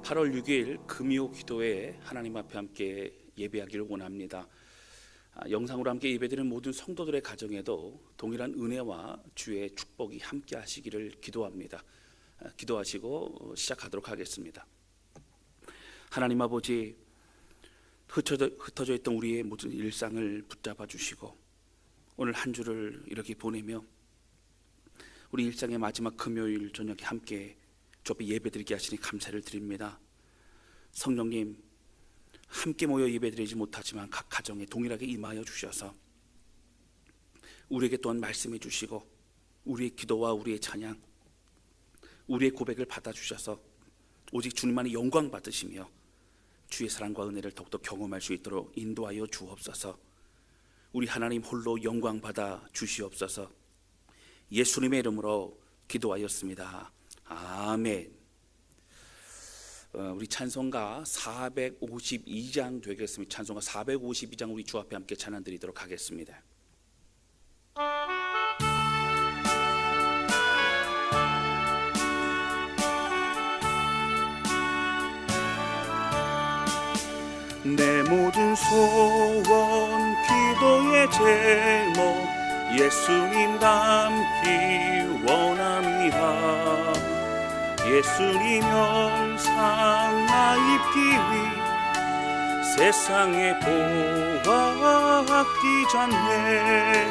8월 6일 금요 기도회에 하나님 앞에 함께 예배하기를 원합니다. 영상으로 함께 예배드리는 모든 성도들의 가정에도 동일한 은혜와 주의 축복이 함께 하시기를 기도합니다. 기도하시고 시작하도록 하겠습니다. 하나님 아버지, 흩어져 있던 우리의 모든 일상을 붙잡아 주시고 오늘 한 주를 이렇게 보내며 우리 일상의 마지막 금요일 저녁에 함께 주 앞에 예배드리게 하시니 감사를 드립니다. 성령님, 함께 모여 예배드리지 못하지만 각 가정에 동일하게 임하여 주셔서 우리에게 또한 말씀해 주시고 우리의 기도와 우리의 찬양, 우리의 고백을 받아주셔서 오직 주님만의 영광 받으시며 주의 사랑과 은혜를 더욱더 경험할 수 있도록 인도하여 주옵소서. 우리 하나님 홀로 영광 받아 주시옵소서. 예수님의 이름으로 기도하였습니다. 아멘. 우리 찬송가 452장 되겠습니다. 찬송가 452장 우리 주 앞에 함께 찬양 드리도록 하겠습니다. 내 모든 소원 기도의 제목 예수님 닮기 원합니다. 예수님 형상 나 입기 위 세상에 보았기 전에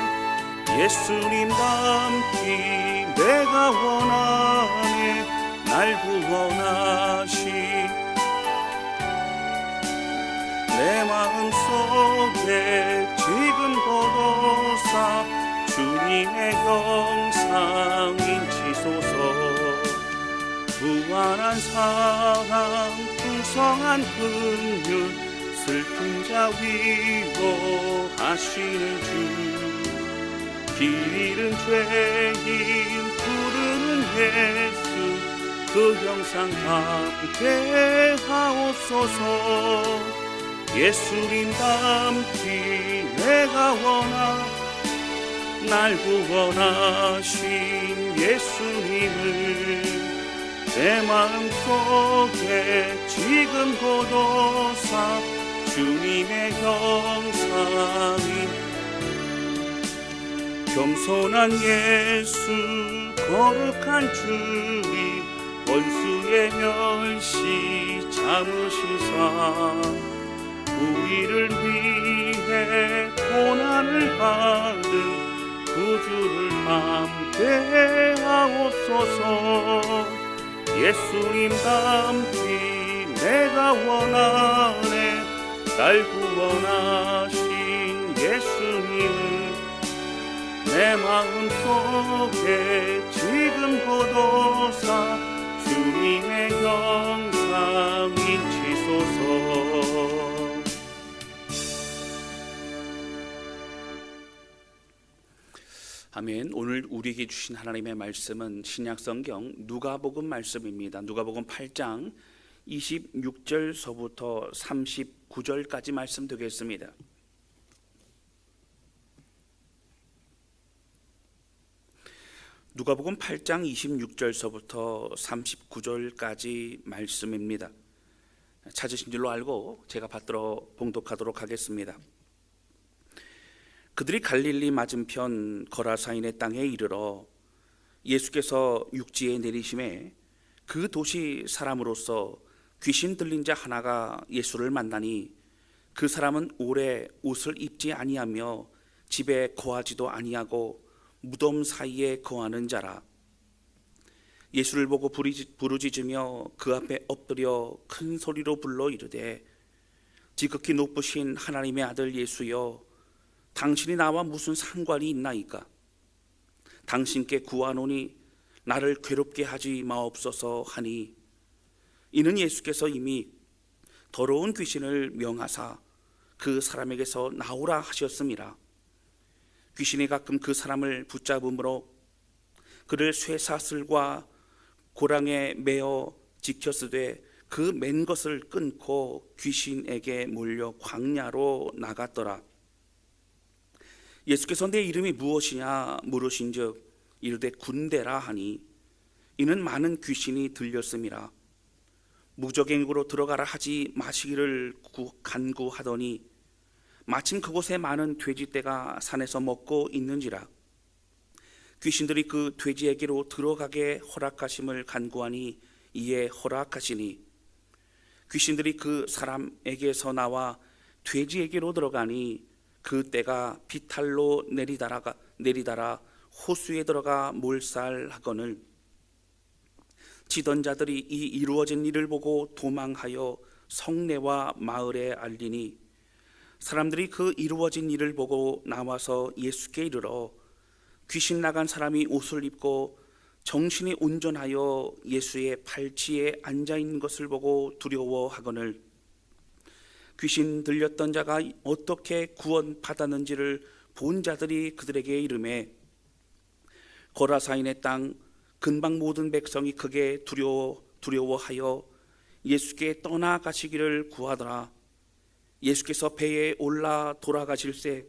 예수님 닮기 내가 원하네. 날 구원하시 내 마음속에 지금부터 주님의 형상 인치소서. 무한한 사랑 풍성한 긍휼 슬픈 자 위로하시는 주. 길 잃은 죄인 부르는 예수 그 형상 함께 하옵소서. 예수님 닮기 내가 원하 날 구원하신 예수님을 내 마음속에 지금 고도사 주님의 형상이 겸손한 예수 거룩한 주님 원수의 멸시 참으시사 우리를 위해 고난을 받은 구주를 함께 하옵소서. 예수님 닮기 내가 원하네. 날 구원하신 예수님을 내 마음속에 지금 고도사 주님의 형상 인치소서. 아멘. 오늘 우리에게 주신 하나님의 말씀은 신약성경 누가복음 말씀입니다. 누가복음 8장 26절서부터 39절까지 말씀 되겠습니다. 누가복음 8장 26절서부터 39절까지 말씀입니다. 찾으신 줄로 알고 제가 받들어 봉독하도록 하겠습니다. 그들이 갈릴리 맞은편 거라사인의 땅에 이르러 예수께서 육지에 내리심에 그 도시 사람으로서 귀신 들린 자 하나가 예수를 만나니 그 사람은 오래 옷을 입지 아니하며 집에 거하지도 아니하고 무덤 사이에 거하는 자라. 예수를 보고 부르짖으며 그 앞에 엎드려 큰 소리로 불러 이르되 지극히 높으신 하나님의 아들 예수여, 당신이 나와 무슨 상관이 있나이까? 당신께 구하노니 나를 괴롭게 하지 마옵소서 하니, 이는 예수께서 이미 더러운 귀신을 명하사 그 사람에게서 나오라 하셨음이라. 귀신이 가끔 그 사람을 붙잡음으로 그를 쇠사슬과 고랑에 매어 지켰으되 그 맨 것을 끊고 귀신에게 몰려 광야로 나갔더라. 예수께서 내 이름이 무엇이냐 물으신즉 이르되 군대라 하니, 이는 많은 귀신이 들렸음이라. 무적행으로 들어가라 하지 마시기를 간구하더니 마침 그곳에 많은 돼지떼가 산에서 먹고 있는지라 귀신들이 그 돼지에게로 들어가게 허락하심을 간구하니 이에 허락하시니 귀신들이 그 사람에게서 나와 돼지에게로 들어가니 그 떼가 비탈로 내리다라 호수에 들어가 몰살하거늘 지던 자들이 이 이루어진 일을 보고 도망하여 성내와 마을에 알리니 사람들이 그 이루어진 일을 보고 나와서 예수께 이르러 귀신 나간 사람이 옷을 입고 정신이 온전하여 예수의 발치에 앉아 있는 것을 보고 두려워하거늘 귀신 들렸던 자가 어떻게 구원받았는지를 본 자들이 그들에게 이르매 거라사인의 땅 근방 모든 백성이 크게 두려워하여 예수께 떠나가시기를 구하더라. 예수께서 배에 올라 돌아가실새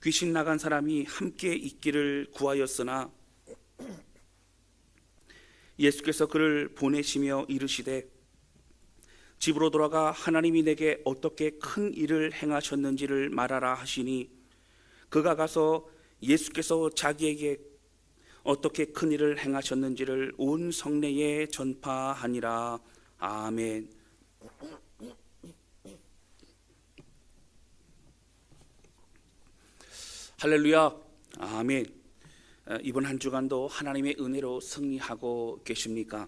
귀신 나간 사람이 함께 있기를 구하였으나 예수께서 그를 보내시며 이르시되 집으로 돌아가 하나님이 내게 어떻게 큰 일을 행하셨는지를 말하라 하시니 그가 가서 예수께서 자기에게 어떻게 큰 일을 행하셨는지를 온 성내에 전파하니라. 아멘. 할렐루야. 아멘. 이번 한 주간도 하나님의 은혜로 승리하고 계십니까?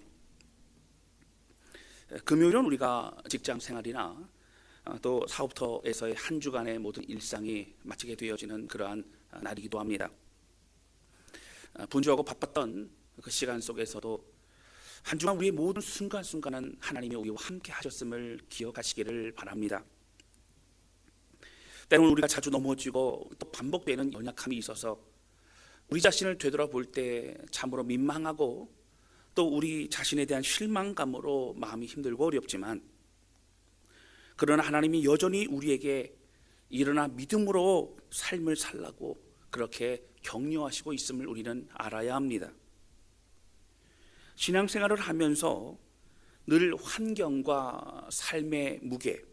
금요일은 우리가 직장 생활이나 또 사업터에서의 한 주간의 모든 일상이 마치게 되어지는 그러한 날이기도 합니다. 분주하고 바빴던 그 시간 속에서도 한 주간 우리의 모든 순간순간은 하나님이 우리와 함께 하셨음을 기억하시기를 바랍니다. 때로는 우리가 자주 넘어지고 또 반복되는 연약함이 있어서 우리 자신을 되돌아볼 때 참으로 민망하고 또 우리 자신에 대한 실망감으로 마음이 힘들고 어렵지만 그러나 하나님이 여전히 우리에게 일어나 믿음으로 삶을 살라고 그렇게 격려하시고 있음을 우리는 알아야 합니다. 신앙생활을 하면서 늘 환경과 삶의 무게,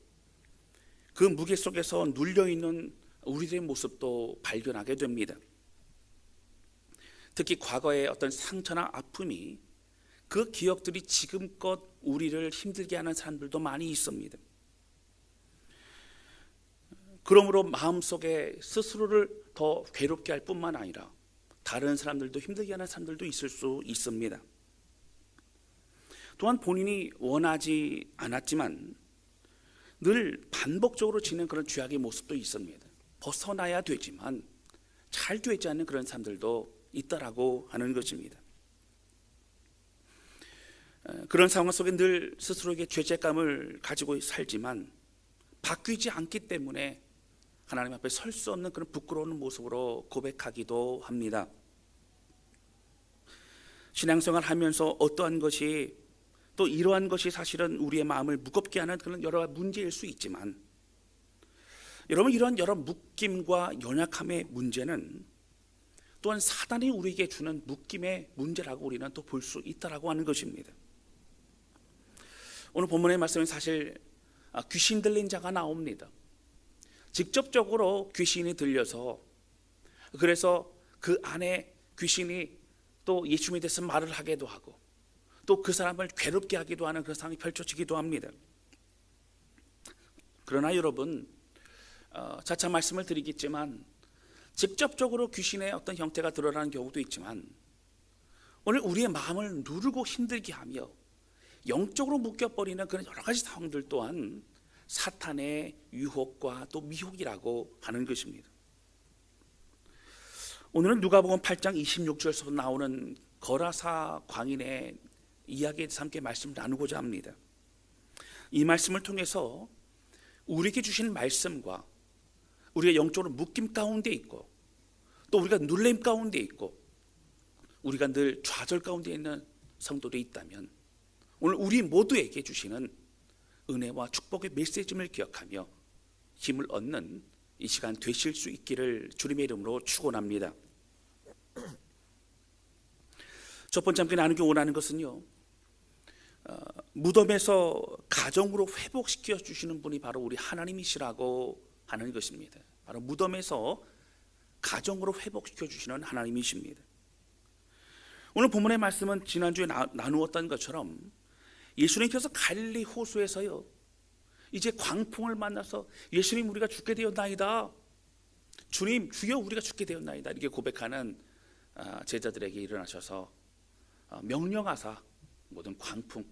그 무게 속에서 눌려있는 우리들의 모습도 발견하게 됩니다. 특히 과거의 어떤 상처나 아픔이 그 기억들이 지금껏 우리를 힘들게 하는 사람들도 많이 있습니다. 그러므로 마음속에 스스로를 더 괴롭게 할 뿐만 아니라 다른 사람들도 힘들게 하는 사람들도 있을 수 있습니다. 또한 본인이 원하지 않았지만 늘 반복적으로 지는 그런 죄악의 모습도 있습니다. 벗어나야 되지만 잘 되지 않는 그런 사람들도 있다라고 하는 것입니다. 그런 상황 속에 늘 스스로에게 죄책감을 가지고 살지만 바뀌지 않기 때문에 하나님 앞에 설 수 없는 그런 부끄러운 모습으로 고백하기도 합니다. 신앙생활 하면서 어떠한 것이 또 이러한 것이 사실은 우리의 마음을 무겁게 하는 그런 여러 문제일 수 있지만 여러분, 이런 여러 묶임과 연약함의 문제는 또한 사단이 우리에게 주는 묶임의 문제라고 우리는 또 볼 수 있다라고 하는 것입니다. 오늘 본문의 말씀은 사실 귀신 들린 자가 나옵니다. 직접적으로 귀신이 들려서 그래서 그 안에 귀신이 또 예수님에 대해서 말을 하기도 하고 또 그 사람을 괴롭게 하기도 하는 그런 상황이 펼쳐지기도 합니다. 그러나 여러분, 차차 말씀을 드리겠지만 직접적으로 귀신의 어떤 형태가 드러나는 경우도 있지만 오늘 우리의 마음을 누르고 힘들게 하며 영적으로 묶여버리는 그런 여러 가지 상황들 또한 사탄의 유혹과 또 미혹이라고 하는 것입니다. 오늘은 누가복음 8장 26절에서 나오는 거라사 광인의 이야기에 대해서 함께 말씀을 나누고자 합니다. 이 말씀을 통해서 우리에게 주신 말씀과 우리가 영적으로 묶임 가운데 있고 또 우리가 눌림 가운데 있고 우리가 늘 좌절 가운데 있는 성도들이 있다면 오늘 우리 모두에게 주시는 은혜와 축복의 메시지를 기억하며 힘을 얻는 이 시간 되실 수 있기를 주님의 이름으로 축원합니다. 첫 번째 함께 나누기 원하는 것은요, 무덤에서 가정으로 회복시켜 주시는 분이 바로 우리 하나님이시라고 하는 것입니다. 바로 무덤에서 가정으로 회복시켜 주시는 하나님이십니다. 오늘 본문의 말씀은 지난주에 나누었던 것처럼 예수님께서 갈릴리 호수에서요, 이제 광풍을 만나서 예수님, 우리가 죽게 되었나이다, 주님 주여 우리가 죽게 되었나이다, 이렇게 고백하는 제자들에게 일어나셔서 명령하사 모든 광풍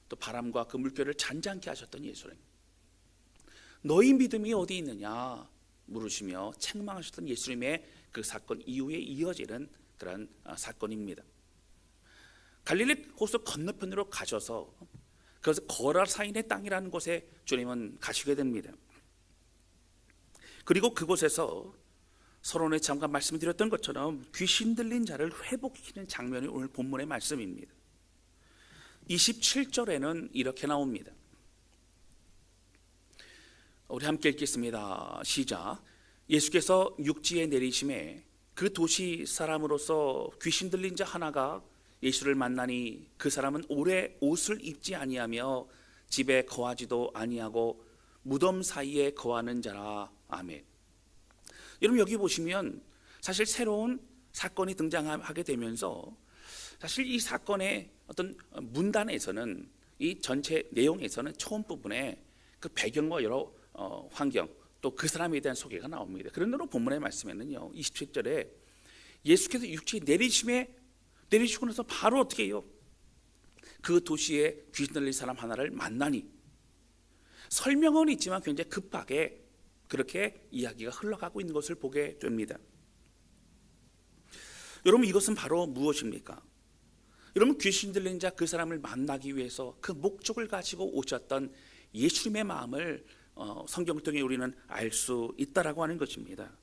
또 바람과 그 물결을 잔잔케 하셨던 예수님, 너희 믿음이 어디 있느냐 물으시며 책망하셨던 예수님의 그 사건 이후에 이어지는 그런 사건입니다. 갈릴리 호수 건너편으로 가셔서 그래서 거라사인의 땅이라는 곳에 주님은 가시게 됩니다. 그리고 그곳에서 서론에 잠깐 말씀드렸던 것처럼 귀신 들린 자를 회복시키는 장면이 오늘 본문의 말씀입니다. 27절에는 이렇게 나옵니다. 우리 함께 읽겠습니다. 시작. 예수께서 육지에 내리심에 그 도시 사람으로서 귀신 들린 자 하나가 예수를 만나니 그 사람은 오래 옷을 입지 아니하며 집에 거하지도 아니하고 무덤 사이에 거하는 자라. 아멘. 여러분, 여기 보시면 사실 새로운 사건이 등장하게 되면서 사실 이 사건의 어떤 문단에서는, 이 전체 내용에서는 처음 부분에 그 배경과 여러 환경 또 그 사람에 대한 소개가 나옵니다. 그런데로 본문의 말씀에는요, 27절에 예수께서 육지에 내리시고 나서 바로 어떻게 해요? 그 도시에 귀신 들린 사람 하나를 만나니, 설명은 있지만 굉장히 급하게 그렇게 이야기가 흘러가고 있는 것을 보게 됩니다. 여러분, 이것은 바로 무엇입니까? 여러분, 귀신 들린 자 그 사람을 만나기 위해서 그 목적을 가지고 오셨던 예수님의 마음을 성경을 통해 우리는 알 수 있다라고 하는 것입니다.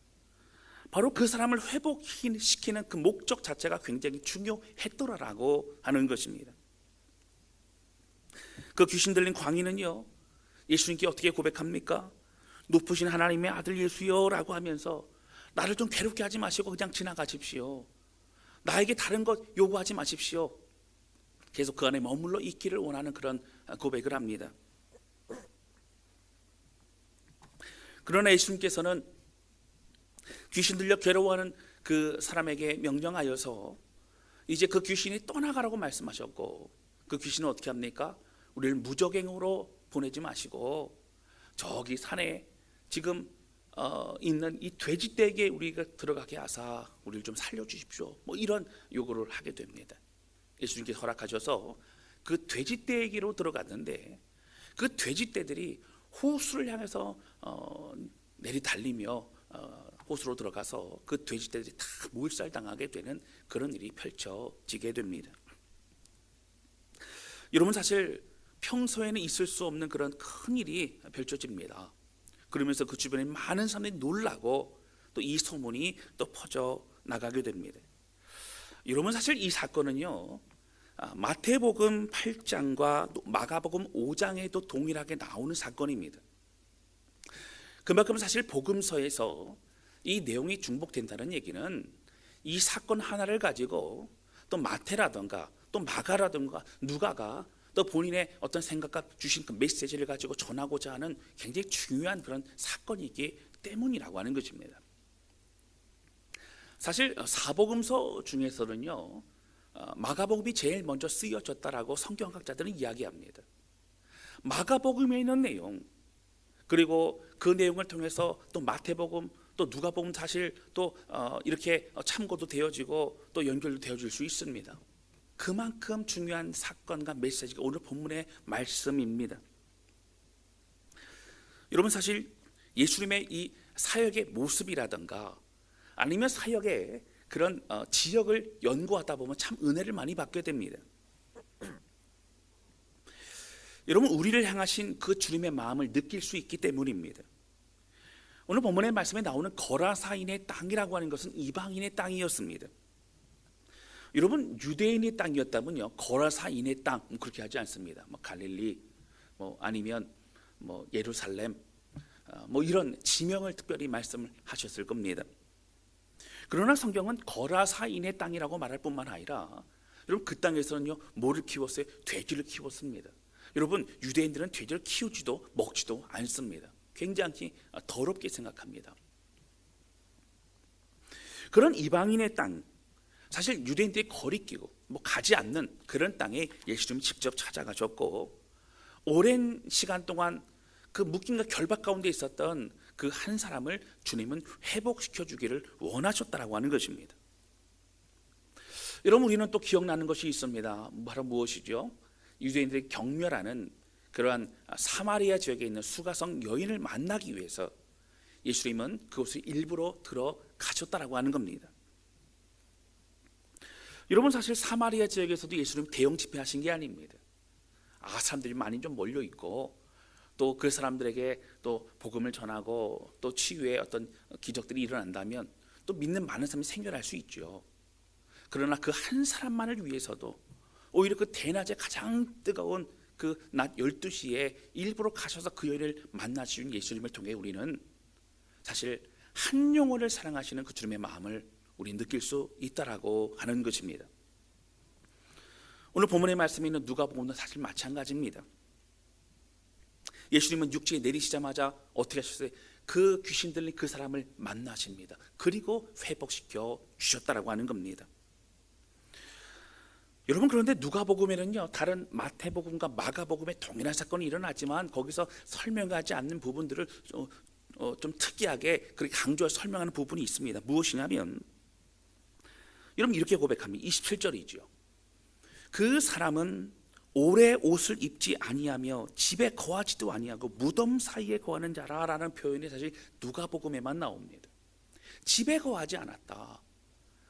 바로 그 사람을 회복시키는 그 목적 자체가 굉장히 중요했더라라고 하는 것입니다. 그 귀신 들린 광인은요, 예수님께 어떻게 고백합니까? 높으신 하나님의 아들 예수여 라고 하면서 나를 좀 괴롭게 하지 마시고 그냥 지나가십시오. 나에게 다른 것 요구하지 마십시오. 계속 그 안에 머물러 있기를 원하는 그런 고백을 합니다. 그러나 예수님께서는 귀신 들려 괴로워하는 그 사람에게 명령하여서 이제 그 귀신이 떠나가라고 말씀하셨고, 그 귀신은 어떻게 합니까? 우리를 무적행으로 보내지 마시고 저기 산에 지금 있는 이 돼지떼에게 우리가 들어가게 하사 우리를 좀 살려주십시오, 뭐 이런 요구를 하게 됩니다. 예수님께서 허락하셔서 그 돼지떼에게로 들어갔는데 그 돼지떼들이 호수를 향해서 내리달리며 호수로 들어가서 그 돼지떼들이 다 몰살당하게 되는 그런 일이 펼쳐지게 됩니다. 여러분, 사실 평소에는 있을 수 없는 그런 큰 일이 펼쳐집니다. 그러면서 그 주변에 많은 사람들이 놀라고 또 이 소문이 또 퍼져 나가게 됩니다. 여러분, 사실 이 사건은요, 마태복음 8장과 마가복음 5장에도 동일하게 나오는 사건입니다. 그만큼 사실 복음서에서 이 내용이 중복된다는 얘기는 이 사건 하나를 가지고 또 마태라든가 또 마가라든가 누가가 또 본인의 어떤 생각과 주신 그 메시지를 가지고 전하고자 하는 굉장히 중요한 그런 사건이기 때문이라고 하는 것입니다. 사실 사복음서 중에서는요, 마가복음이 제일 먼저 쓰여졌다라고 성경학자들은 이야기합니다. 마가복음에 있는 내용, 그리고 그 내용을 통해서 또 마태복음 또 누가복음 사실 또 이렇게 참고도 되어지고 또 연결도 되어질 수 있습니다. 그만큼 중요한 사건과 메시지가 오늘 본문의 말씀입니다. 여러분, 사실 예수님의 이 사역의 모습이라든가 아니면 사역의 그런 지역을 연구하다 보면 참 은혜를 많이 받게 됩니다. 여러분, 우리를 향하신 그 주님의 마음을 느낄 수 있기 때문입니다. 오늘 본문의 말씀에 나오는 거라사인의 땅이라고 하는 것은 이방인의 땅이었습니다. 여러분, 유대인의 땅이었다면요, 거라사인의 땅 그렇게 하지 않습니다. 뭐 갈릴리, 뭐 아니면 뭐 예루살렘, 뭐 이런 지명을 특별히 말씀을 하셨을 겁니다. 그러나 성경은 거라사인의 땅이라고 말할 뿐만 아니라 여러분 그 땅에서는요 뭐를 키웠어요? 돼지를 키웠습니다. 여러분 유대인들은 돼지를 키우지도 먹지도 않습니다. 굉장히 더럽게 생각합니다. 그런 이방인의 땅, 사실 유대인들이 거리끼고 가지 않는 그런 땅에 예수님이 직접 찾아가셨고, 오랜 시간 동안 그 묶임과 결박 가운데 있었던 그 한 사람을 주님은 회복시켜 주기를 원하셨다라고 하는 것입니다. 여러분 우리는 또 기억나는 것이 있습니다. 바로 무엇이죠? 유대인들이 경멸하는 그러한 사마리아 지역에 있는 수가성 여인을 만나기 위해서 예수님은 그곳을 일부러 들어가셨다라고 하는 겁니다. 여러분 사실 사마리아 지역에서도 예수님 대형 집회하신 게 아닙니다. 사람들이 많이 좀 몰려 있고 또 그 사람들에게 또 복음을 전하고 또 치유의 어떤 기적들이 일어난다면 또 믿는 많은 사람이 생겨날 수 있죠. 그러나 그 한 사람만을 위해서도 오히려 그 대낮에 가장 뜨거운 그 낮 12시에 일부러 가셔서 그 여인을 만나신 예수님을 통해 우리는 사실 한 영혼을 사랑하시는 그 주님의 마음을 우리 느낄 수 있다라고 하는 것입니다. 오늘 본문의 말씀에 있는 누가복음도 사실 마찬가지입니다. 예수님은 육지에 내리시자마자 어떻게 하셨어요? 그 귀신 들린 그 사람을 만나십니다. 그리고 회복시켜 주셨다라고 하는 겁니다. 여러분 그런데 누가복음에는요 다른 마태복음과 마가복음에 동일한 사건이 일어나지만 거기서 설명하지 않는 부분들을 좀 특이하게 그렇게 강조해서 설명하는 부분이 있습니다. 무엇이냐면 여러분 이렇게 고백합니다. 27절이죠. 그 사람은 오래 옷을 입지 아니하며 집에 거하지도 아니하고 무덤 사이에 거하는 자라라는 표현이 사실 누가복음에만 나옵니다. 집에 거하지 않았다.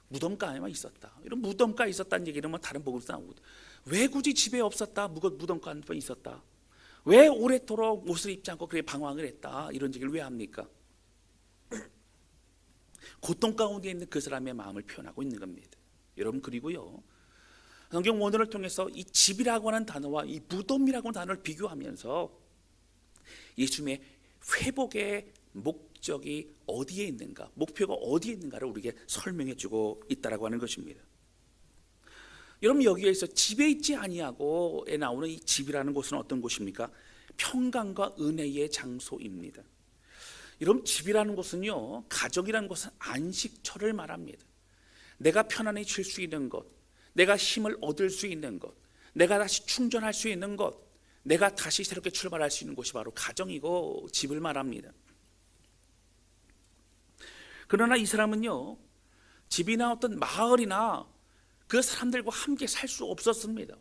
무덤가에만 있었다. 이런 무덤가에 있었다는 얘기는 다른 복음에서 나오거든요. 왜 굳이 집에 없었다? 무덤가에 있었다. 왜 오래도록 옷을 입지 않고 그렇게 방황을 했다? 이런 얘기를 왜 합니까? 고통 가운데 있는 그 사람의 마음을 표현하고 있는 겁니다. 여러분 그리고요 성경 원어를 통해서 이 집이라고 하는 단어와 이 무덤이라고 하는 단어를 비교하면서 예수님의 회복의 목적이 어디에 있는가, 목표가 어디에 있는가를 우리에게 설명해 주고 있다라고 하는 것입니다. 여러분 여기에서 집에 있지 아니하고에 나오는 이 집이라는 곳은 어떤 곳입니까? 평강과 은혜의 장소입니다. 여러분 집이라는 곳은요 가정이라는 곳은 안식처를 말합니다. 내가 편안해질 수 있는 것, 내가 힘을 얻을 수 있는 것, 내가 다시 충전할 수 있는 것, 내가 다시 새롭게 출발할 수 있는 곳이 바로 가정이고 집을 말합니다. 그러나 이 사람은요 집이나 어떤 마을이나 그 사람들과 함께 살 수 없었습니다.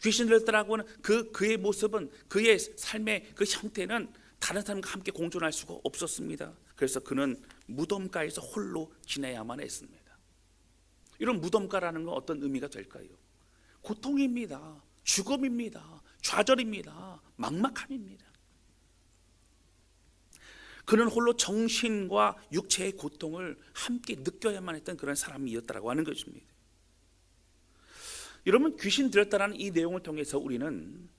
귀신 들렸다라고 하는 그의 모습은, 그의 삶의 그 형태는 다른 사람과 함께 공존할 수가 없었습니다. 그래서 그는 무덤가에서 홀로 지내야만 했습니다. 이런 무덤가라는 건 어떤 의미가 될까요? 고통입니다. 죽음입니다. 좌절입니다. 막막함입니다. 그는 홀로 정신과 육체의 고통을 함께 느껴야만 했던 그런 사람이었다고 하는 것입니다. 여러분 귀신 들었다는 이 내용을 통해서 우리는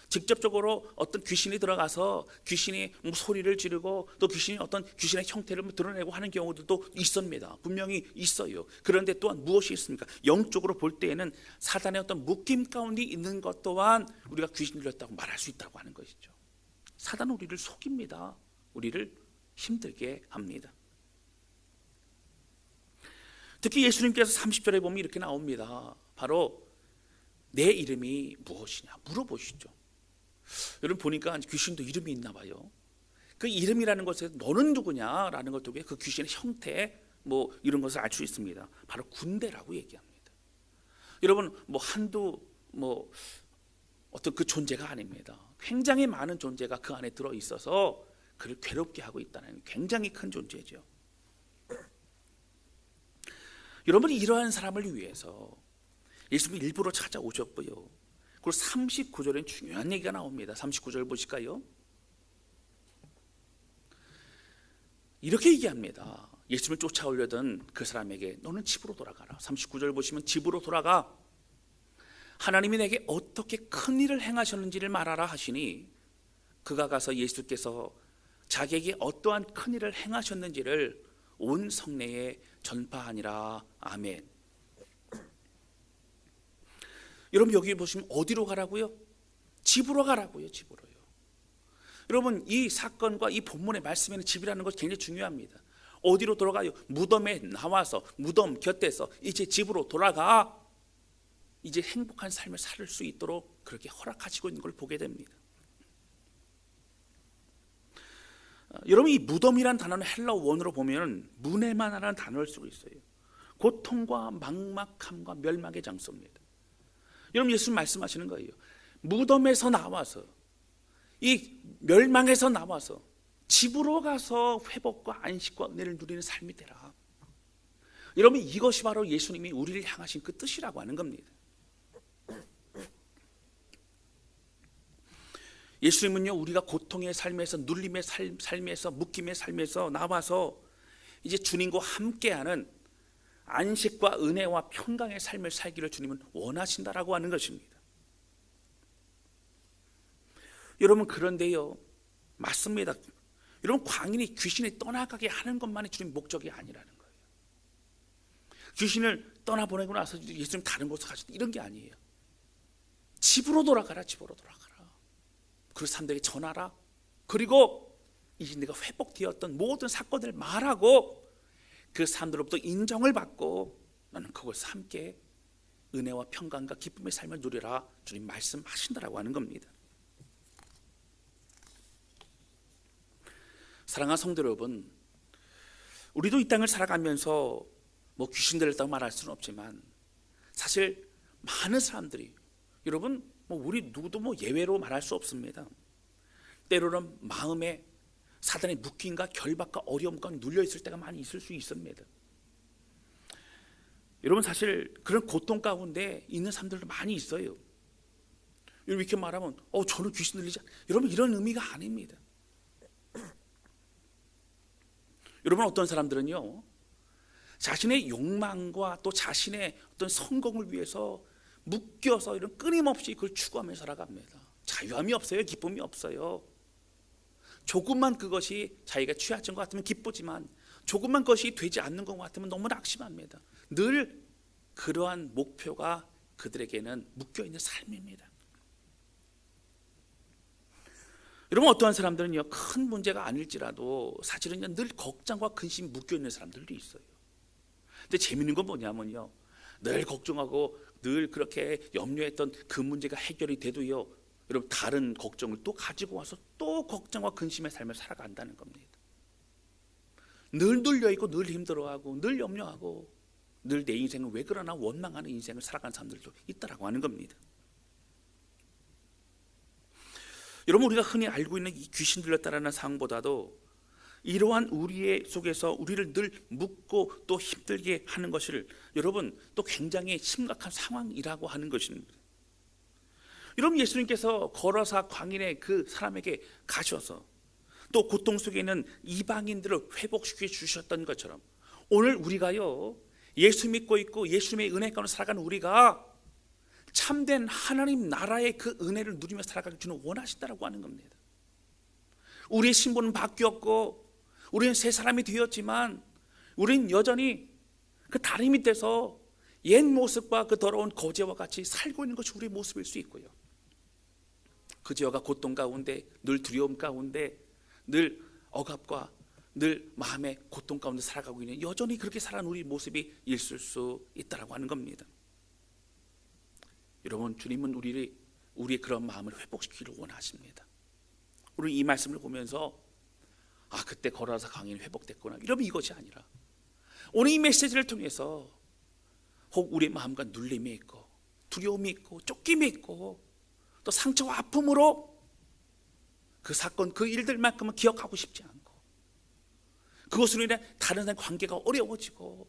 직접적으로 어떤 귀신이 들어가서 귀신이 소리를 지르고 또 귀신이 어떤 귀신의 형태를 드러내고 하는 경우들도 있습니다. 분명히 있어요. 그런데 또한 무엇이 있습니까? 영적으로 볼 때에는 사단의 어떤 묶임 가운데 있는 것 또한 우리가 귀신 들렸다고 말할 수 있다고 하는 것이죠. 사단은 우리를 속입니다. 우리를 힘들게 합니다. 특히 예수님께서 30절에 보면 이렇게 나옵니다. 바로 내 이름이 무엇이냐 물어보시죠. 여러분 보니까 귀신도 이름이 있나 봐요. 그 이름이라는 것에 너는 누구냐라는 것 통해 그 귀신의 형태 이런 것을 알 수 있습니다. 바로 군대라고 얘기합니다. 여러분 한두 어떤 그 존재가 아닙니다. 굉장히 많은 존재가 그 안에 들어 있어서 그를 괴롭게 하고 있다는 굉장히 큰 존재죠. 여러분이 이러한 사람을 위해서 예수님이 일부러 찾아오셨고요. 그리고 39절엔 중요한 얘기가 나옵니다. 39절 보실까요? 이렇게 얘기합니다. 예수님을 쫓아오려던 그 사람에게 너는 집으로 돌아가라. 39절 보시면 집으로 돌아가 하나님이 내게 어떻게 큰 일을 행하셨는지를 말하라 하시니 그가 가서 예수께서 자기에게 어떠한 큰 일을 행하셨는지를 온 성내에 전파하니라. 아멘. 여러분 여기 보시면 어디로 가라고요? 집으로 가라고요. 집으로요. 여러분 이 사건과 이 본문의 말씀에는 집이라는 것이 굉장히 중요합니다. 어디로 돌아가요? 무덤에 나와서 무덤 곁에서 이제 집으로 돌아가 이제 행복한 삶을 살 수 있도록 그렇게 허락하시고 있는 걸 보게 됩니다. 여러분 이 무덤이란 단어는 헬라어 원어로 보면 문에만하라는 단어를 쓰고 있어요. 고통과 막막함과 멸망의 장소입니다. 여러분 예수님 말씀하시는 거예요. 무덤에서 나와서 이 멸망에서 나와서 집으로 가서 회복과 안식과 은혜를 누리는 삶이 되라. 여러분 이것이 바로 예수님이 우리를 향하신 그 뜻이라고 하는 겁니다. 예수님은요 우리가 고통의 삶에서 눌림의 삶에서 묶임의 삶에서 나와서 이제 주님과 함께하는 안식과 은혜와 평강의 삶을 살기를 주님은 원하신다라고 하는 것입니다. 여러분 그런데요 맞습니다. 여러분 광인이 귀신이 떠나가게 하는 것만이 주님 목적이 아니라는 거예요. 귀신을 떠나보내고 나서 예수님 다른 곳에 가셨다 이런 게 아니에요. 집으로 돌아가라. 집으로 돌아가라. 그 사람들에게 전하라. 그리고 이제 내가 회복되었던 모든 사건들을 말하고 그 사람들로부터 인정을 받고 나는 그것을 함께 은혜와 평강과 기쁨의 삶을 누리라 주님 말씀하신다라고 하는 겁니다. 사랑하는 성도 여러분, 우리도 이 땅을 살아가면서 뭐 귀신 들렸다고 말할 수는 없지만 사실 많은 사람들이 여러분 뭐 우리 누구도 뭐 예외로 말할 수 없습니다. 때로는 마음에 사단의 묶임과 결박과 어려움과 눌려 있을 때가 많이 있을 수 있습니다. 여러분 사실 그런 고통 가운데 있는 사람들도 많이 있어요. 이렇게 말하면 저는 귀신 들리지 않아요. 여러분 이런 의미가 아닙니다. 여러분 어떤 사람들은요 자신의 욕망과 또 자신의 어떤 성공을 위해서 묶여서 이런 끊임없이 그걸 추구하며 살아갑니다. 자유함이 없어요. 기쁨이 없어요. 조금만 그것이 자기가 취하진 것 같으면 기쁘지만 조금만 그것이 되지 않는 것 같으면 너무 낙심합니다. 늘 그러한 목표가 그들에게는 묶여있는 삶입니다. 여러분 어떠한 사람들은요 큰 문제가 아닐지라도 사실은 늘 걱정과 근심이 묶여있는 사람들도 있어요. 근데 재미있는 건 뭐냐면요 늘 걱정하고 늘 그렇게 염려했던 그 문제가 해결이 돼도요 여러분 다른 걱정을 또 가지고 와서 또 걱정과 근심의 삶을 살아간다는 겁니다. 늘 눌려있고 늘 힘들어하고 늘 염려하고 늘 내 인생은 왜 그러나 원망하는 인생을 살아가는 사람들도 있다라고 하는 겁니다. 여러분 우리가 흔히 알고 있는 이 귀신 들렸다라는 상황보다도 이러한 우리의 속에서 우리를 늘 묶고 또 힘들게 하는 것을 여러분 또 굉장히 심각한 상황이라고 하는 것입니다. 여러분 예수님께서 걸어서 광인의 그 사람에게 가셔서 또 고통 속에 있는 이방인들을 회복시켜 주셨던 것처럼 오늘 우리가요 예수 믿고 있고 예수님의 은혜 가운데 살아가는 우리가 참된 하나님 나라의 그 은혜를 누리며 살아가길 주는 원하신다라고 하는 겁니다. 우리의 신분은 바뀌었고 우리는 새 사람이 되었지만 우리는 여전히 그 다리 밑에서 옛 모습과 그 더러운 거제와 같이 살고 있는 것이 우리의 모습일 수 있고요. 그제와가 고통 가운데 늘 두려움 가운데 늘 억압과 늘 마음의 고통 가운데 살아가고 있는 여전히 그렇게 살아가는 우리 모습이 있을 수 있다라고 하는 겁니다. 여러분 주님은 우리의 그런 마음을 회복시키기를 원하십니다. 우리 이 말씀을 보면서 그때 걸어서 강인이 회복됐구나 이러면 이것이 아니라 오늘 이 메시지를 통해서 혹 우리의 마음과 눌림이 있고 두려움이 있고 쫓김이 있고 또 상처와 아픔으로 그 사건 그 일들만큼은 기억하고 싶지 않고 그것으로 인해 다른 사람의 관계가 어려워지고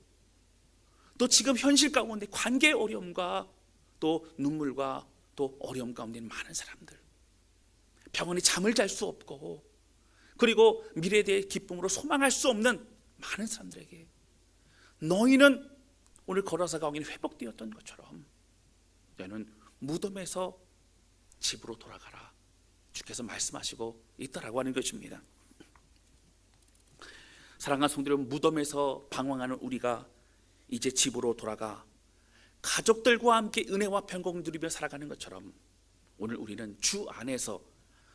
또 지금 현실 가운데 관계의 어려움과 또 눈물과 또 어려움 가운데 있는 많은 사람들 병원에 잠을 잘 수 없고 그리고 미래에 대해 기쁨으로 소망할 수 없는 많은 사람들에게 너희는 오늘 걸어서 가오기는 회복되었던 것처럼 너희는 무덤에서 집으로 돌아가라 주께서 말씀하시고 있다라고 하는 것입니다. 사랑하는 성도 여러분 무덤에서 방황하는 우리가 이제 집으로 돌아가 가족들과 함께 은혜와 평강을 누리며 살아가는 것처럼 오늘 우리는 주 안에서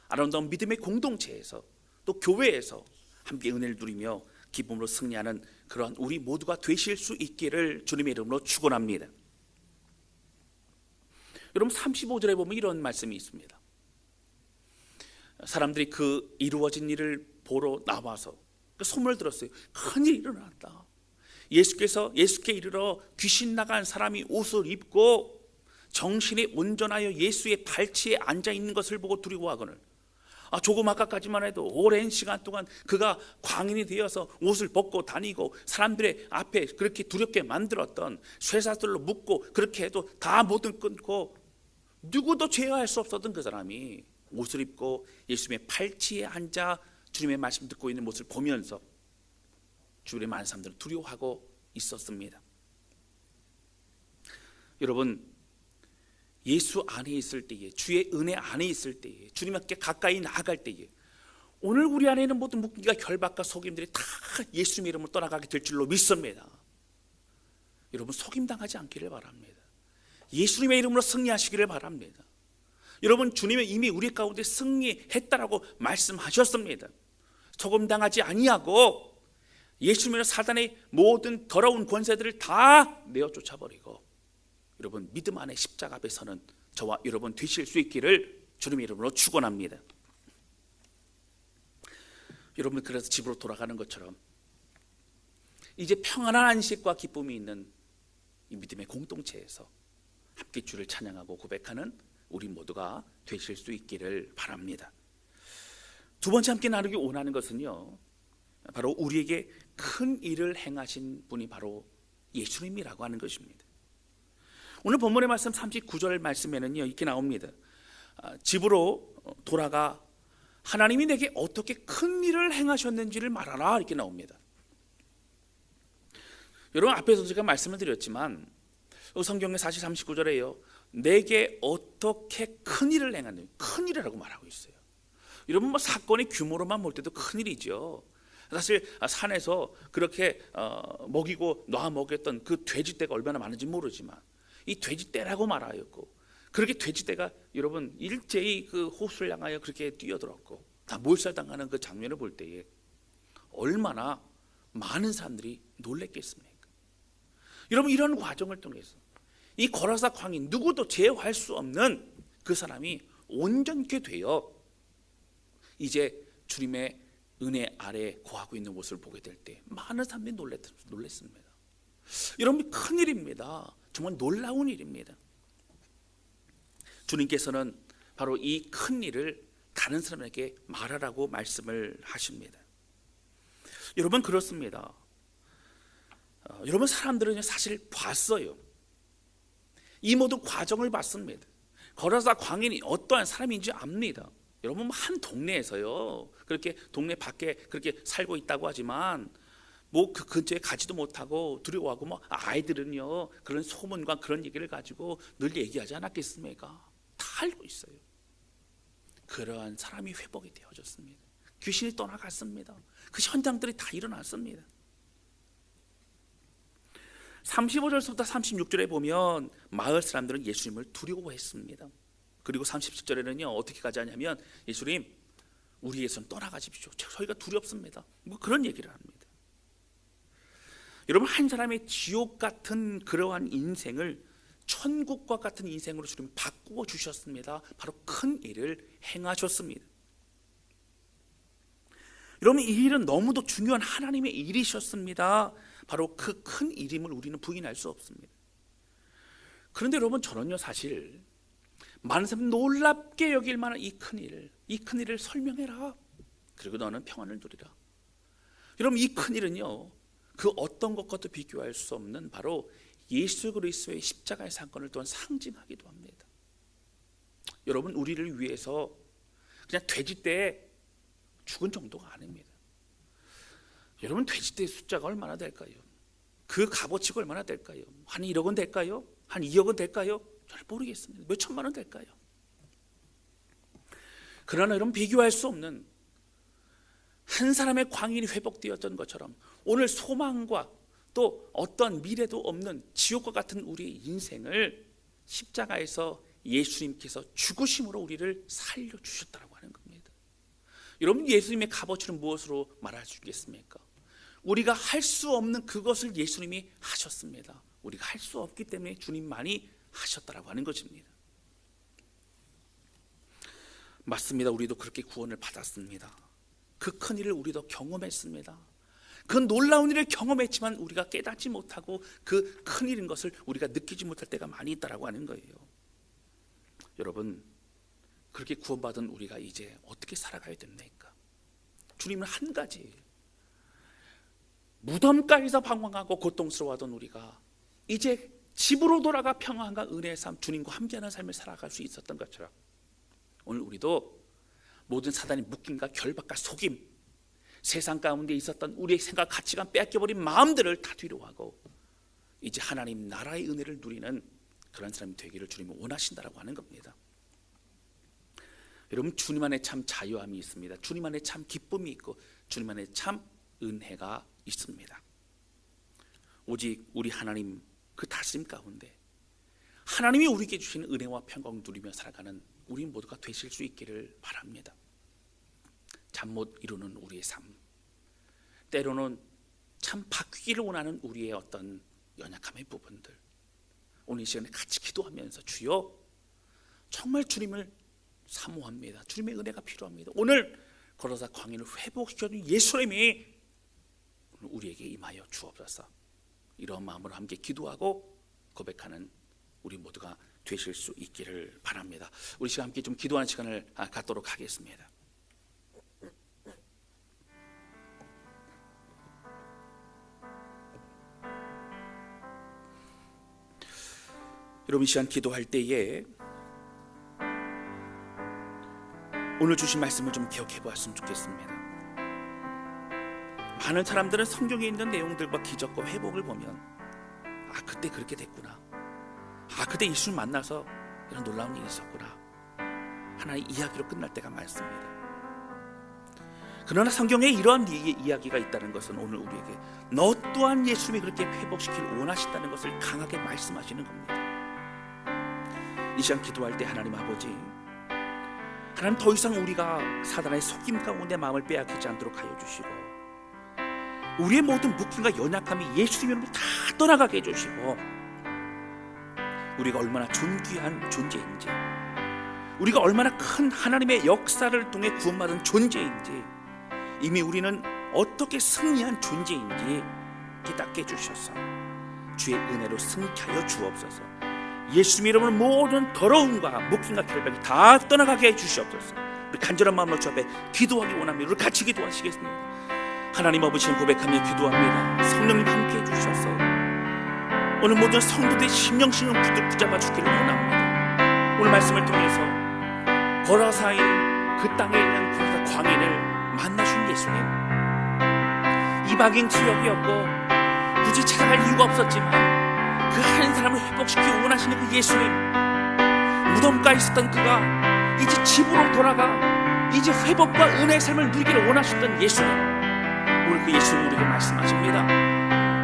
아름다운 믿음의 공동체에서 또 교회에서 함께 은혜를 누리며 기쁨으로 승리하는 그러한 우리 모두가 되실 수 있기를 주님의 이름으로 축원합니다. 여러분 35절에 보면 이런 말씀이 있습니다. 사람들이 그 이루어진 일을 보러 나와서 그 소문을 들었어요. 큰일이 일어났다. 예수께 이르러 귀신 나간 사람이 옷을 입고 정신이 온전하여 예수의 발치에 앉아 있는 것을 보고 두려워하거늘 조금 아까까지만 해도 오랜 시간 동안 그가 광인이 되어서 옷을 벗고 다니고 사람들의 앞에 그렇게 두렵게 만들었던 쇠사슬로 묶고 그렇게 해도 다 모든 끊고 누구도 제어할 수 없었던 그 사람이 옷을 입고 예수님의 팔치에 앉아 주님의 말씀 듣고 있는 모습을 보면서 주변의 많은 사람들은 두려워하고 있었습니다. 여러분, 예수 안에 있을 때에, 주의 은혜 안에 있을 때에, 주님께 가까이 나아갈 때에 오늘 우리 안에 있는 모든 묵기가 결박과 속임들이 다 예수님의 이름으로 떠나가게 될 줄로 믿습니다. 여러분 속임당하지 않기를 바랍니다. 예수님의 이름으로 승리하시기를 바랍니다. 여러분 주님은 이미 우리 가운데 승리했다라고 말씀하셨습니다. 속임당하지 아니하고 예수님의 사단의 모든 더러운 권세들을 다 내어 쫓아버리고 여러분 믿음 안에 십자가 앞에 서는 저와 여러분 되실 수 있기를 주님의 이름으로 축원합니다. 여러분 그래서 집으로 돌아가는 것처럼 이제 평안한 안식과 기쁨이 있는 이 믿음의 공동체에서 함께 주를 찬양하고 고백하는 우리 모두가 되실 수 있기를 바랍니다. 두 번째 함께 나누기 원하는 것은요, 바로 우리에게 큰 일을 행하신 분이 바로 예수님이라고 하는 것입니다. 오늘 본문의 말씀 39절 말씀에는요 이렇게 나옵니다. 집으로 돌아가 하나님이 내게 어떻게 큰 일을 행하셨는지를 말하라 이렇게 나옵니다. 여러분 앞에서 제가 말씀을 드렸지만 성경의 39절에요 내게 어떻게 큰 일을 행하는지 큰 일이라고 말하고 있어요. 여러분 뭐 사건의 규모로만 볼 때도 큰 일이죠. 사실 산에서 그렇게 먹이고 놔 먹였던 그 돼지떼가 얼마나 많은지 모르지만 이 돼지떼라고 말하였고 그렇게 돼지떼가 여러분 일제히 그 호수를 향하여 그렇게 뛰어들었고 다 몰살당하는 그 장면을 볼 때에 얼마나 많은 사람들이 놀랬겠습니까? 여러분 이런 과정을 통해서 이 거라사 광인 누구도 제어할 수 없는 그 사람이 온전케 되어 이제 주님의 은혜 아래 거하고 있는 모습을 보게 될 때 많은 사람들이 놀랬습니다. 여러분 큰일입니다. 정말 놀라운 일입니다. 주님께서는 바로 이 큰일을 다른 사람에게 말하라고 말씀을 하십니다. 여러분 그렇습니다. 여러분 사람들은 사실 봤어요. 이 모든 과정을 봤습니다. 거라사 광인이 어떠한 사람인지 압니다. 여러분 한 동네에서요 그렇게 동네 밖에 그렇게 살고 있다고 하지만 뭐 그 근처에 가지도 못하고 두려워하고 뭐 아이들은요 그런 소문과 그런 얘기를 가지고 늘 얘기하지 않았겠습니까? 다 알고 있어요. 그러한 사람이 회복이 되어졌습니다. 귀신이 떠나갔습니다. 그 현장들이 다 일어났습니다. 35절부터 36절에 보면 마을 사람들은 예수님을 두려워했습니다. 그리고 37절에는요 어떻게 가자냐면 예수님 우리에선 떠나가십시오. 저희가 두렵습니다. 뭐 그런 얘기를 합니다. 여러분 한 사람의 지옥 같은 그러한 인생을 천국과 같은 인생으로 주님 바꾸어 주셨습니다. 바로 큰 일을 행하셨습니다. 여러분 이 일은 너무도 중요한 하나님의 일이셨습니다. 바로 그 큰 일임을 우리는 부인할 수 없습니다. 그런데 여러분 저는요 사실 많은 사람이 놀랍게 여길 만한 이 큰 일을 설명해라. 그리고 너는 평안을 누리라. 여러분 이 큰 일은요 그 어떤 것과도 비교할 수 없는 바로 예수 그리스도의 십자가의 사건을 또한 상징하기도 합니다. 여러분 우리를 위해서 그냥 돼지떼 죽은 정도가 아닙니다. 여러분 돼지떼의 숫자가 얼마나 될까요? 그 값어치가 얼마나 될까요? 한 1억 원 될까요? 한 2억 원 될까요? 잘 모르겠습니다. 몇 천만 원 될까요? 그러나 여러분 비교할 수 없는 한 사람의 광인이 회복되었던 것처럼 오늘 소망과 또 어떤 미래도 없는 지옥과 같은 우리의 인생을 십자가에서 예수님께서 죽으심으로 우리를 살려주셨다고 하는 겁니다. 여러분, 예수님의 값어치는 무엇으로 말할 수 있겠습니까? 우리가 할 수 없는 그것을 예수님이 하셨습니다. 우리가 할 수 없기 때문에 주님만이 하셨다라고 하는 것입니다. 맞습니다. 우리도 그렇게 구원을 받았습니다. 그 큰 일을 우리도 경험했습니다. 그 놀라운 일을 경험했지만 우리가 깨닫지 못하고 그 큰 일인 것을 우리가 느끼지 못할 때가 많이 있다라고 하는 거예요. 여러분, 그렇게 구원받은 우리가 이제 어떻게 살아가야 됩니까? 주님은 한 가지, 무덤가에서 방황하고 고통스러워하던 우리가 이제 집으로 돌아가 평안과 은혜의 삶, 주님과 함께하는 삶을 살아갈 수 있었던 것처럼 오늘 우리도 모든 사단의 묶임과 결박과 속임, 세상 가운데 있었던 우리의 생각, 가치관, 빼앗겨버린 마음들을 다 뒤로하고 이제 하나님 나라의 은혜를 누리는 그런 사람이 되기를 주님은 원하신다라고 하는 겁니다. 여러분, 주님 안에 참 자유함이 있습니다. 주님 안에 참 기쁨이 있고 주님 안에 참 은혜가 있습니다. 오직 우리 하나님 그 다스림 가운데 하나님이 우리에게 주시는 은혜와 평강을 누리며 살아가는 우리 모두가 되실 수 있기를 바랍니다. 잠 못 이루는 우리의 삶, 때로는 참 바뀌기를 원하는 우리의 어떤 연약함의 부분들, 오늘 이 시간에 같이 기도하면서 주여 정말 주님을 사모합니다. 주님의 은혜가 필요합니다. 오늘 걸어서 광야를 회복시켜준 예수님이 우리에게 임하여 주옵소서. 이런 마음으로 함께 기도하고 고백하는 우리 모두가 되실 수 있기를 바랍니다. 우리 시간 함께 좀 기도하는 시간을 갖도록 하겠습니다. 여러분, 이 시간 기도할 때에 오늘 주신 말씀을 좀 기억해 보았으면 좋겠습니다. 많은 사람들은 성경에 있는 내용들과 기적과 회복을 보면 그때 그렇게 됐구나, 그때 예수를 만나서 이런 놀라운 일이 있었구나, 하나의 이야기로 끝날 때가 많습니다. 그러나 성경에 이러한 이야기가 있다는 것은 오늘 우리에게 너 또한 예수님이 그렇게 회복시키길 원하신다는 것을 강하게 말씀하시는 겁니다. 이 시간 기도할 때 하나님 아버지, 하나님 더 이상 우리가 사단의 속임 가운데 마음을 빼앗기지 않도록 하여 주시고 우리의 모든 묶임과 연약함이 예수님 이름으로 다 떠나가게 해주시고 우리가 얼마나 존귀한 존재인지, 우리가 얼마나 큰 하나님의 역사를 통해 구원받은 존재인지, 이미 우리는 어떻게 승리한 존재인지 깨닫게 해주셔서 주의 은혜로 승케 하여 주옵소서. 예수님 이름으로 모든 더러움과 묶임과 결박이 다 떠나가게 해주시옵소서. 우리 간절한 마음으로 주 앞에 기도하기 원합니다. 우리 같이 기도하시겠습니다. 하나님 아버지를 고백하며 기도합니다. 성령님 함께 해주셔서 오늘 모든 성도들의 심령심을 붙잡아 주기를 원합니다. 오늘 말씀을 통해서 거라사인 그 땅에 있는 거라사 광야를 만나신 예수님, 이방인 지역이었고 굳이 찾아갈 이유가 없었지만 그 한 사람을 회복시키기 원하시는 그 예수님, 무덤가에 있었던 그가 이제 집으로 돌아가 이제 회복과 은혜의 삶을 누리기를 원하셨던 예수님, 오늘 그 예수님 우리에게 말씀하십니다.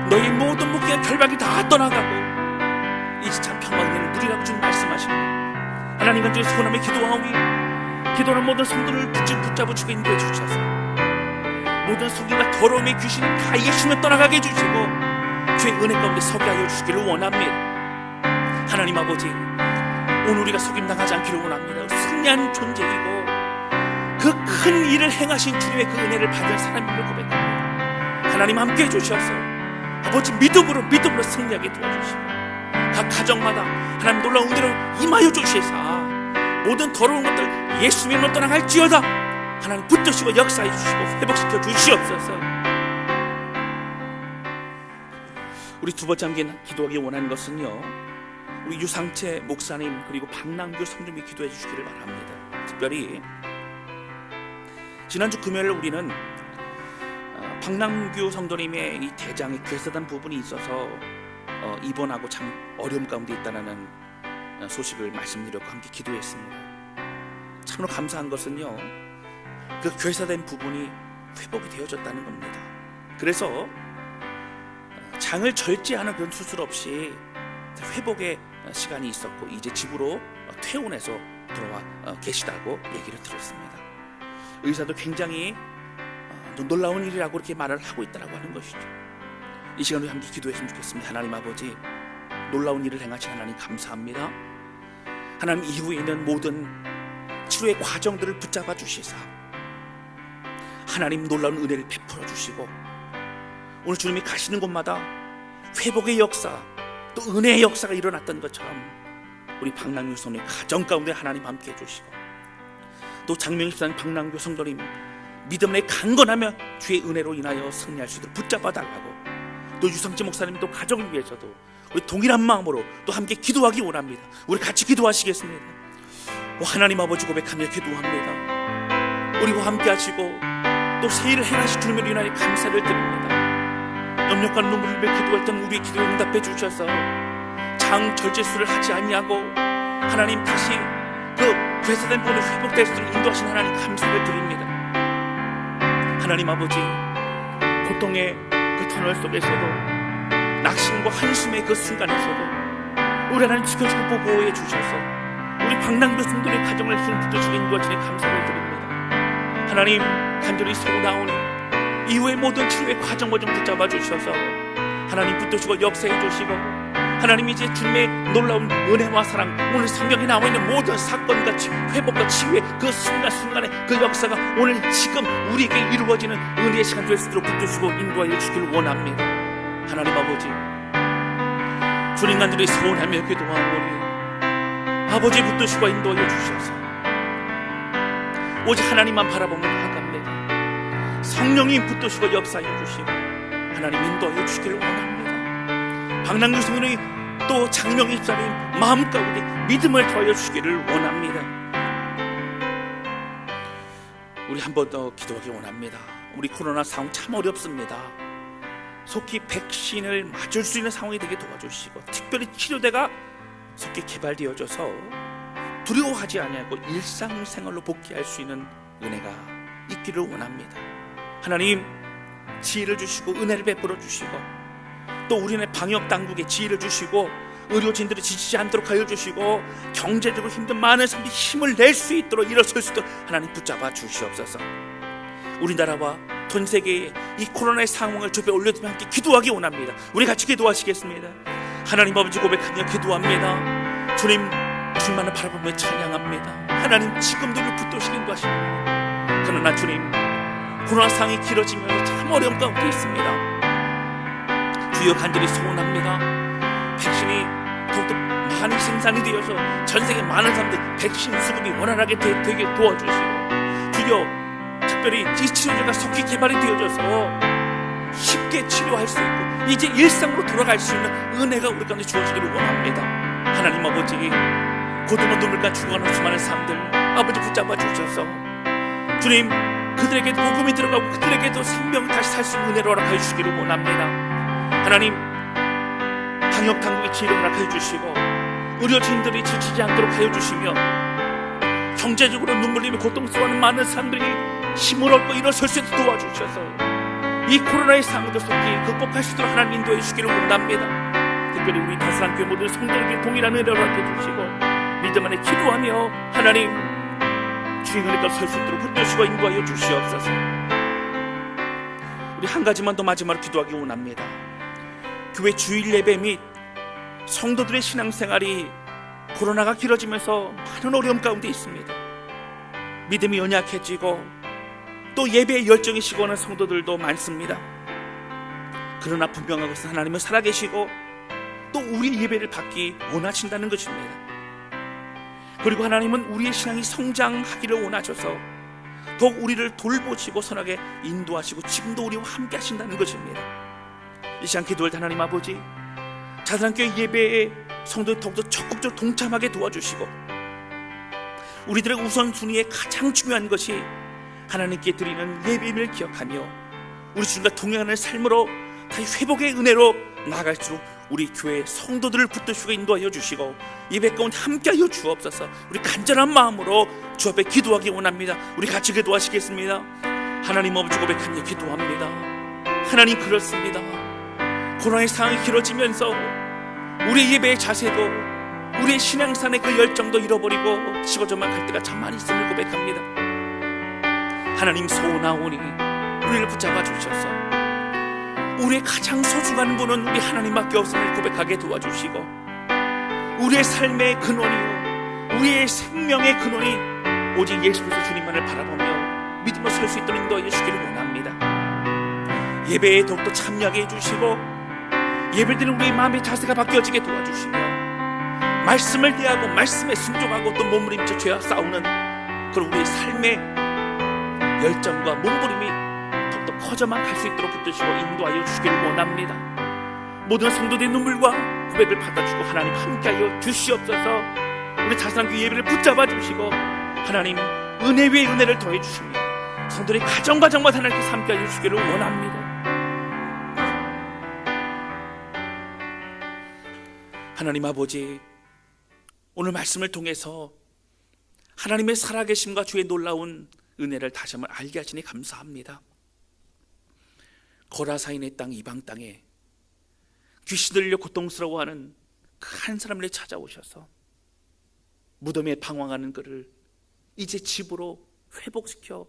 너희 모든 묶임과 결박이 다 떠나가고 이제 참 평화 은혜를 누리라고 주님 말씀하십니다. 하나님 간절히 소원하며 기도하오니 기도하는 모든 성도를 붙잡아 주게 인도해 주셔서 모든 속임과 더러움의 귀신을 다 예수님을 떠나가게 해주시고 주의 은혜 가운데 서게 하여 주시기를 원합니다. 하나님 아버지, 오늘 우리가 속임당하지 않기를 원합니다. 승리한 존재이고 그 큰 일을 행하신 주님의 그 은혜를 받은 사람임을 고백합니다. 하나님 함께 해주셔서 아버지 믿음으로 승리하게 도와주시고 각 가정마다 하나님 놀라운 은혜로 임하여 주시사 모든 더러운 것들 예수님으로 떠나갈지어다 하나님 붙드시고 역사해 주시고 회복시켜 주시옵소서. 우리 두 번째 함께 기도하기 원하는 것은요, 우리 유상채 목사님 그리고 박남규 성도님이 기도해 주시기를 바랍니다. 특별히 지난주 금요일 우리는 박남규 성도님의 이 대장의 괴사단 부분이 있어서 입원하고 참 어려움 가운데 있다는 소식을 말씀드렸고 함께 기도했습니다. 참으로 감사한 것은요, 그 괴사된 부분이 회복이 되어졌다는 겁니다. 그래서 장을 절제하는 그런 수술 없이 회복의 시간이 있었고 이제 집으로 퇴원해서 돌아와 계시다고 얘기를 들었습니다. 의사도 굉장히 놀라운 일이라고 이렇게 말을 하고 있다고 하는 것이죠. 이 시간에 함께 기도했으면 좋겠습니다. 하나님 아버지, 놀라운 일을 행하신 하나님 감사합니다. 하나님, 이후에 있는 모든 치료의 과정들을 붙잡아 주시사 하나님 놀라운 은혜를 베풀어 주시고, 오늘 주님이 가시는 곳마다 회복의 역사, 또 은혜의 역사가 일어났던 것처럼 우리 박남규 성도의 가정 가운데 하나님 함께 해주시고, 또 장명희 집사님, 박남규 성도님 믿음에 강건하며 주의 은혜로 인하여 승리할 수 있도록 붙잡아 달라고, 또 유성재 목사님도 가정을 위해서도 우리 동일한 마음으로 또 함께 기도하기 원합니다. 우리 같이 기도하시겠습니다. 하나님 아버지, 고백하며 기도합니다. 우리와 함께 하시고 또 새 일을 행하실 주님을 인하여 감사를 드립니다. 염려과 눈물을 흘려 기도했던 우리의 기도에 응답해 주셔서 장 절제술을 하지 아니하고 하나님 다시 그 괴사된 본을 회복될 수 있도록 인도하신 하나님 감사를 드립니다. 하나님 아버지, 고통의 그 터널 속에서도, 낙심과 한숨의 그 순간에서도 우리 하나님 지켜주고 보호해 주셔서 우리 박남규 성도의 가정을 힘붙여주고 인도하시니 감사를 드립니다. 하나님, 간절히 소원하오니 이후의 모든 치료의 과정을 좀 붙잡아 주셔서 하나님 붙드시고 역사해 주시고, 하나님 이제 주님의 놀라운 은혜와 사랑, 오늘 성경에 나와 있는 모든 사건과 회복과 치유의 그 순간순간의 그 역사가 오늘 지금 우리에게 이루어지는 은혜의 시간 될 수 있도록 붙드시고 인도하여 주기를 원합니다. 하나님 아버지, 주님 간절히 소원하며 기도하오니 아버지 붙드시고 인도하여 주셔서 오직 하나님만 바라보며 나아갑니다. 성령님 붙드시고 역사하여 주시고 하나님 인도하여 주시기를 원합니다. 박남규 성도의 또 장명희 집사님 마음 가운데 믿음을 더하여 주시기를 원합니다. 우리 한 번 더 기도하기 원합니다. 우리 코로나 상황 참 어렵습니다. 속히 백신을 맞을 수 있는 상황이 되게 도와주시고, 특별히 치료대가 속히 개발되어져서 두려워하지 아니하고 일상생활로 복귀할 수 있는 은혜가 있기를 원합니다. 하나님, 지혜를 주시고 은혜를 베풀어 주시고, 또 우리네 방역당국에 지혜를 주시고 의료진들이 지치지 않도록 하여 주시고, 경제적으로 힘든 많은 사람들이 힘을 낼 수 있도록 일어설 수 있도록 하나님 붙잡아 주시옵소서. 우리나라와 전 세계의 이 코로나의 상황을 주변에 올려드리며 함께 기도하기 원합니다. 우리 같이 기도하시겠습니다. 하나님 아버지, 고백하며 기도합니다. 주님, 주님만을 바라보며 찬양합니다. 하나님, 지금도 우리를 붙드시는 것입니다. 그러나 주님, 코로나 상황이 길어지면서 참 어려움 가운데 있습니다. 주여, 간절히 소원합니다. 백신이 더욱더 많이 생산이 되어서 전 세계 많은 사람들 백신 수급이 원활하게 되게 도와주시고, 주여, 특별히 이 치료제가 속히 개발이 되어져서 쉽게 치료할 수 있고 이제 일상으로 돌아갈 수 있는 은혜가 우리 가운데 주어지기를 원합니다. 하나님 아버지, 고통과 눈물과 죽어가는 수많은 사람들 아버지 붙잡아 주셔서 주님, 그들에게 복음이 들어가고 그들에게도 생명을 다시 살 수 있는 은혜를 허락하여 주시기를 원합니다. 하나님, 방역당국의 지혜를 허락하여 주시고 의료진들이 지치지 않도록 하여 주시며, 경제적으로 눈물 흘리며 고통스러워하는 많은 사람들이 힘을 얻고 일어설 수 있도록 도와주셔서 이 코로나의 상황도 속히 극복할 수 있도록 하나님 인도해 주시기를 원합니다. 특별히 우리 다스랑교회 모든 성도에게 동일한 은혜를 허락해 주시고 믿음 안에 기도하며 하나님 주의 은혜가 설 수 있도록 붙드시고 인도하여 주시옵소서. 우리 한 가지만 더 마지막으로 기도하기 원합니다. 교회 주일 예배 및 성도들의 신앙생활이 코로나가 길어지면서 많은 어려움 가운데 있습니다. 믿음이 연약해지고 또 예배에 열정이 식어오는 성도들도 많습니다. 그러나 분명한 것은 하나님은 살아계시고 또 우리의 예배를 받기 원하신다는 것입니다. 그리고 하나님은 우리의 신앙이 성장하기를 원하셔서 더욱 우리를 돌보시고 선하게 인도하시고 지금도 우리와 함께 하신다는 것입니다. 이 시간 기도할 때 하나님 아버지, 자선교회 예배에 성도들 더욱더 적극적으로 동참하게 도와주시고, 우리들의 우선순위에 가장 중요한 것이 하나님께 드리는 예배임을 기억하며 우리 주님과 동행하는 삶으로 다시 회복의 은혜로 나아갈수록 우리 교회 성도들을 붙드시고 인도하여 주시고 예배 가운데 함께하여 주옵소서. 우리 간절한 마음으로 주 앞에 기도하기 원합니다. 우리 같이 기도하시겠습니다. 하나님 아버지, 고백하며 기도합니다. 하나님, 그렇습니다. 코로나의 상황이 길어지면서 우리 예배의 자세도, 우리의 신앙산의 그 열정도 잃어버리고 식어져만 갈 때가 참 많이 있음을 고백합니다. 하나님, 소원하오니 우리를 붙잡아 주셔서 우리의 가장 소중한 분은 우리 하나님밖에 없음을 고백하게 도와주시고, 우리의 삶의 근원이요, 우리의 생명의 근원이 오직 예수 그리스도 주님만을 바라보며 믿음으로 설 수 있도록 인도하여 주시기를 원합니다. 예배에 더욱더 참여하게 해주시고, 예배드리는 우리의 마음의 자세가 바뀌어지게 도와주시며, 말씀을 대하고 말씀에 순종하고 또 몸부림쳐 죄와 싸우는 그런 우리의 삶의 열정과 몸부림이 더욱더 커져만 갈 수 있도록 붙드시고 인도하여 주시기를 원합니다. 모든 성도들의 눈물과 고백을 받아주고 하나님 함께하여 주시옵소서. 우리 자신한 예배를 붙잡아 주시고 하나님 은혜 위에 은혜를 더해 주시며 성도들의 가정과 정말 하나님께서 함께하여 주시기를 원합니다. 하나님 아버지, 오늘 말씀을 통해서 하나님의 살아계심과 주의 놀라운 은혜를 다시 한번 알게 하시니 감사합니다. 거라사인의 땅, 이방 땅에 귀신 들려 고통스러워하는 그 한 사람을 찾아오셔서 무덤에 방황하는 그를 이제 집으로 회복시켜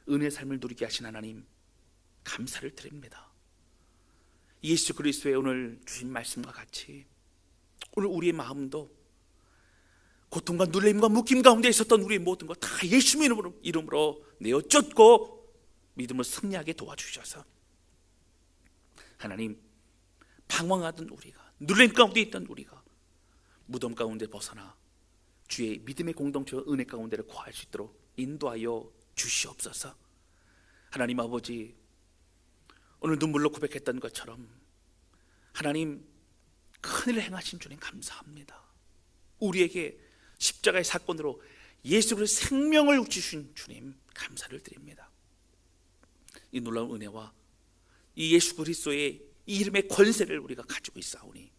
은혜 삶을 누리게 하신 하나님, 감사를 드립니다. 예수 그리스도의 오늘 주신 말씀과 같이 오늘 우리의 마음도 고통과 눌림과 묶임 가운데 있었던 우리의 모든 것 다 예수의 이름으로 내어 쫓고 믿음으로 승리하게 도와주셔서 하나님, 방황하던 우리가, 눌림 가운데 있던 우리가 무덤 가운데 벗어나 주의 믿음의 공동체와 은혜 가운데를 거할 수 있도록 인도하여 주시옵소서. 하나님 아버지, 오늘 눈물로 고백했던 것처럼 하나님, 큰일을 행하신 주님 감사합니다. 우리에게 십자가의 사건으로 예수 그리스도의 생명을 주신 주님 감사를 드립니다. 이 놀라운 은혜와 이 예수 그리스도의 이 이름의 권세를 우리가 가지고 있사오니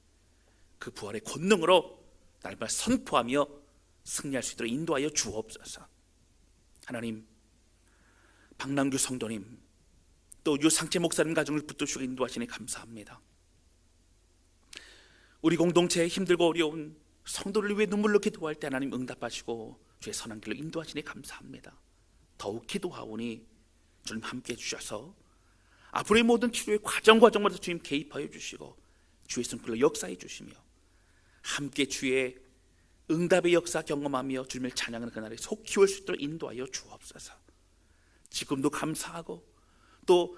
그 부활의 권능으로 날마다 선포하며 승리할 수 있도록 인도하여 주옵소서. 하나님, 박남규 성도님 또 유상채 목사님 가정을 붙드시고 인도하시니 감사합니다. 우리 공동체에 힘들고 어려운 성도를 위해 눈물로 기도할 때 하나님 응답하시고 주의 선한 길로 인도하시니 감사합니다. 더욱 기도하오니 주님 함께 해주셔서 앞으로의 모든 치료의 과정마다 주님 개입하여 주시고 주의 손길로 역사해 주시며 함께 주의 응답의 역사 경험하며 주님을 찬양하는 그날에 속히 올 수 있도록 인도하여 주옵소서. 지금도 감사하고 또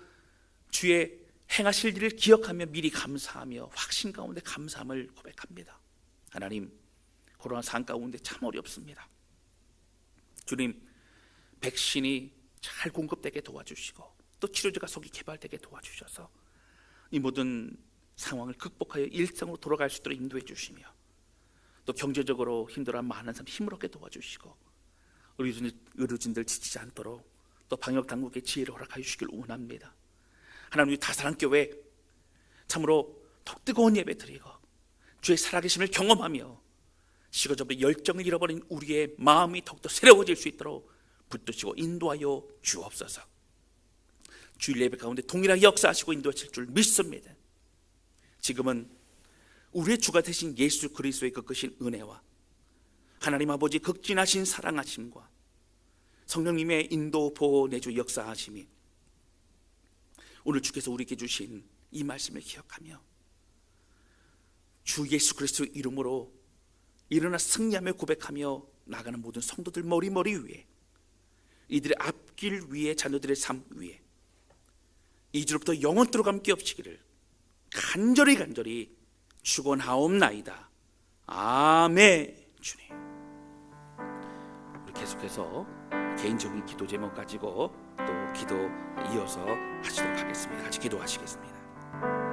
주의 행하실 일을 기억하며 미리 감사하며 확신 가운데 감사함을 고백합니다. 하나님, 코로나 상황 가운데 참 어렵습니다. 주님, 백신이 잘 공급되게 도와주시고 또 치료제가 속히 개발되게 도와주셔서 이 모든 상황을 극복하여 일상으로 돌아갈 수 있도록 인도해 주시며 또 경제적으로 힘들어한 많은 사람 힘을 얻게 도와주시고 의료진들 지치지 않도록 또 방역당국의 지혜를 허락하여 주시길 원합니다. 하나님, 우리 다사랑교회 참으로 더 뜨거운 예배 드리고 주의 살아계심을 경험하며 식어져버린 열정을 잃어버린 우리의 마음이 더욱더 새로워질 수 있도록 붙드시고 인도하여 주옵소서. 주일 예배 가운데 동일하게 역사하시고 인도하실 줄 믿습니다. 지금은 우리의 주가 되신 예수 그리스도의 그 크신 은혜와 하나님 아버지 극진하신 사랑하심과 성령님의 인도 보호 내주 역사하심이 오늘 주께서 우리에게 주신 이 말씀을 기억하며 주 예수 그리스도의 이름으로 일어나 승리하며 고백하며 나가는 모든 성도들 머리 위에 이들의 앞길 위에 자녀들의 삶 위에 이제로부터 영원토록 함께 없시기를 간절히 축원하옵나이다. 아멘. 주님, 우리 계속해서 개인적인 기도 제목 가지고 또 기도 이어서 하시도록 하겠습니다. 같이 기도하시겠습니다.